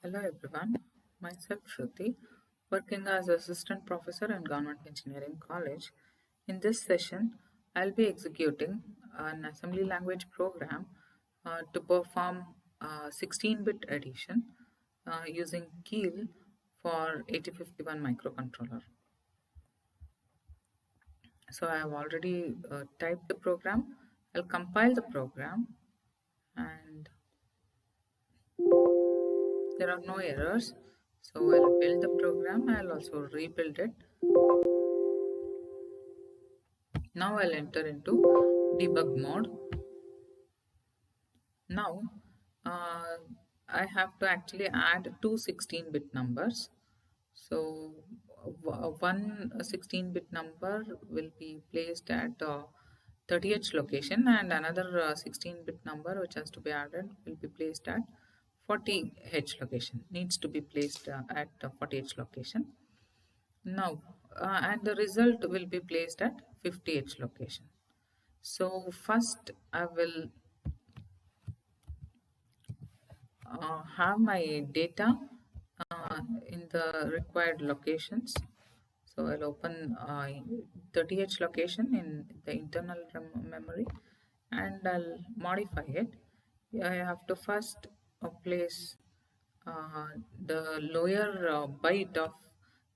Hello everyone, myself Shruti, working as Assistant Professor in Government Engineering College. In this session, I'll be executing an assembly language program to perform 16-bit addition using Keel for 8051 microcontroller. So I have already typed the program. I'll compile the program and there are no errors. So I'll build the program. I'll also rebuild it. Now I'll enter into debug mode. Now uh, I have to actually add two 16-bit numbers. So one 16-bit number will be placed at 30H location and another 16-bit number which has to be added will be placed at 40H location, needs to be placed at 40H location. Now, and the result will be placed at 50H location. So first I will have my data in the required locations. So I'll open 30H location in the internal memory and I'll modify it. I have to first place the lower byte of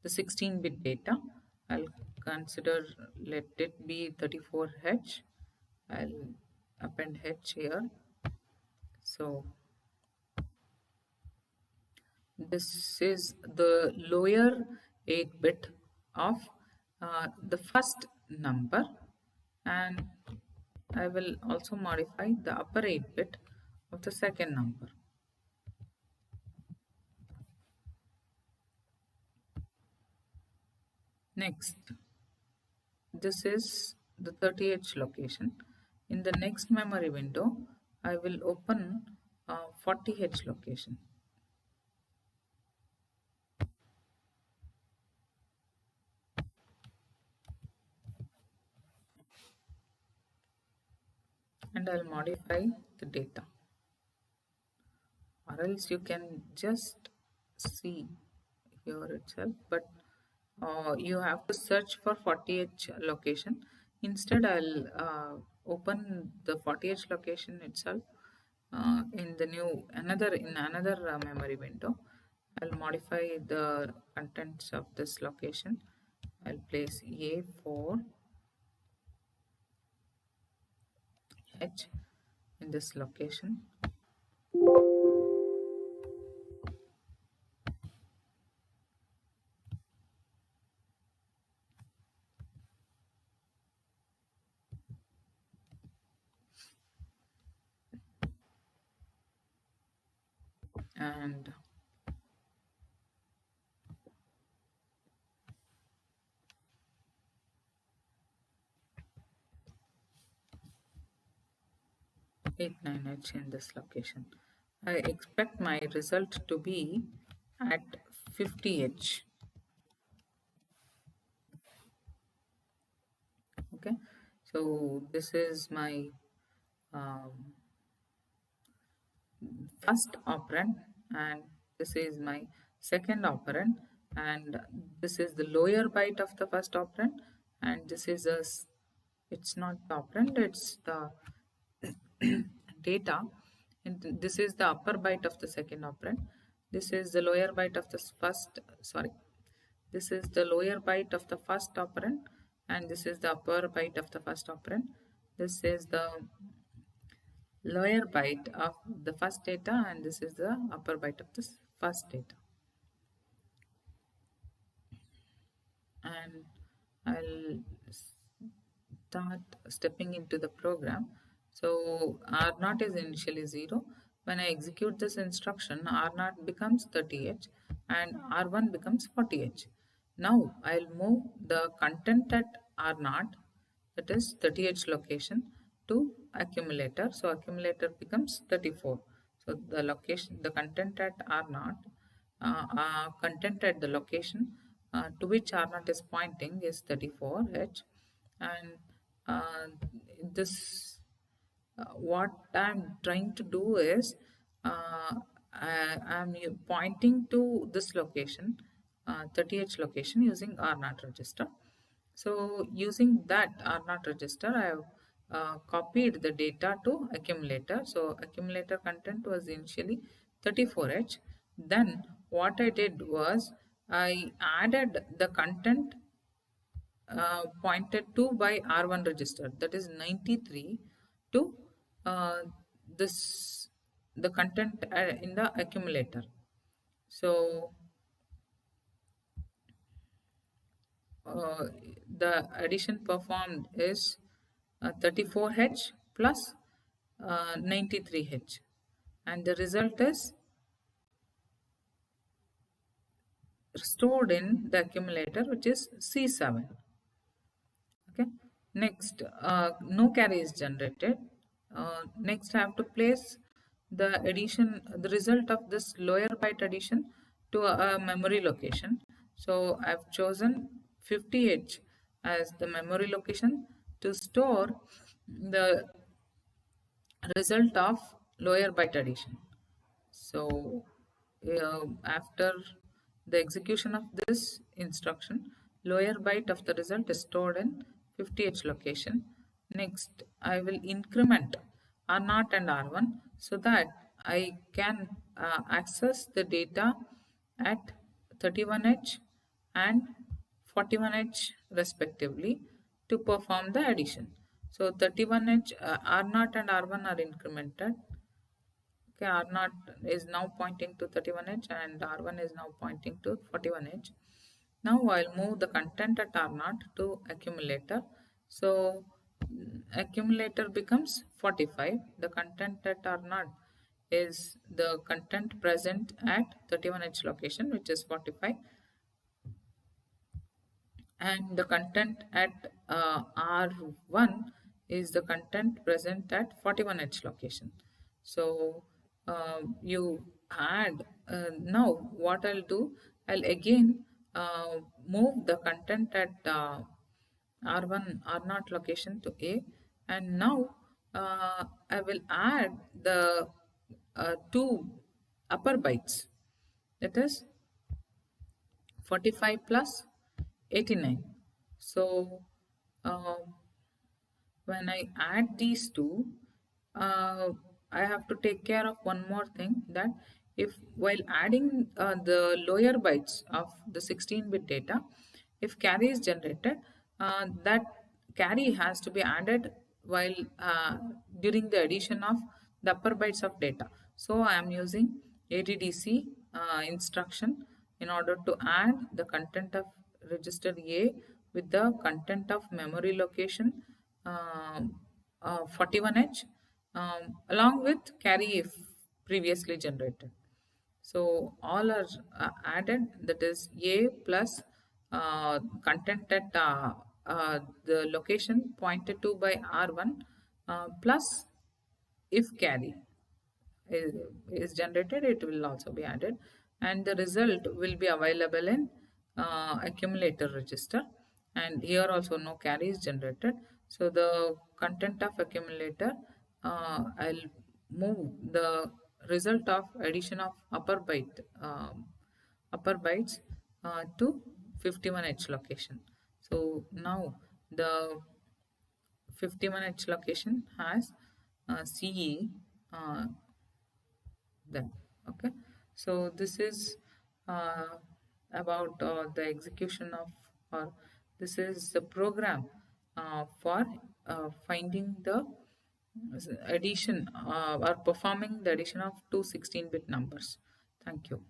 the 16-bit data. I'll consider, let it be 34H. I'll append H here. So this is the lower 8-bit of the first number, and I will also modify the upper 8-bit of the second number. Next, this is the 30H location. In the next memory window, I will open 40H location. And I'll modify the data, or else you can just see here itself, but you have to search for 40H location. Instead, I'll open the 40H location itself in the new another memory window. I'll modify the contents of this location. I'll place A4H in this location. And 89H in this location. I expect my result to be at 50H. Okay, so this is my um, first operand and this is my second operand, and this is the lower byte of the first operand, and this is it's not the operand, it's the data, and this is the upper byte of the second operand. This is the lower byte of the first, sorry, this is the lower byte of the first operand and this is the upper byte of the first operand. This is the lower byte of the first data and this is the upper byte of this first data. And I'll start stepping into the program. So R0 is initially 0. When I execute this instruction, R0 becomes 30H and R1 becomes 40H. Now I'll move the content at R0, that is 30H location, to accumulator. So accumulator becomes 34. So the location, the content at R0, content at the location to which R0 is pointing is 34H, and this what I'm trying to do is I'm pointing to this location, 30H location, using R0 register. So using that R0 register, I have copied the data to accumulator. So accumulator content was initially 34H. Then what I did was I added the content pointed to by R1 register, that is 93, to uh, this the content in the accumulator. So uh, the addition performed is 34H plus 93H, and the result is stored in the accumulator, which is C7. Okay. Next, no carry is generated. Next, I have to place the result of this lower byte addition to a memory location. So I've chosen 50H as the memory location to store the result of lower byte addition. So after the execution of this instruction, lower byte of the result is stored in 50H location. Next, I will increment R0 and R1 so that I can access the data at 31H and 41H respectively to perform the addition. So 31H, R0 and R1 are incremented. Okay, R0 is now pointing to 31H and R1 is now pointing to 41H. Now I'll move the content at R0 to accumulator. So accumulator becomes 45. The content at R0 is the content present at 31H location, which is 45, and the content at R1 is the content present at 41H location. So you add, now what I'll do, I'll again move the content at R1, R0 location to A, and now I will add the two upper bytes, that is 45 plus 89. So uh, when I add these two, I have to take care of one more thing, that if while adding the lower bytes of the 16-bit data, if carry is generated, that carry has to be added while during the addition of the upper bytes of data. So I am using ADDC instruction in order to add the content of register A with the content of memory location 41H, along with carry if previously generated. So all are added, that is A plus content at the location pointed to by R1 plus if carry is generated, it will also be added, and the result will be available in accumulator register. And here also no carry is generated, so the content of accumulator, I'll move the result of addition of upper bytes to 51H location. So now the 51H location has CE then. Okay, so this is about the execution of, or this is the program for finding the addition or performing the addition of two 16-bit numbers. Thank you.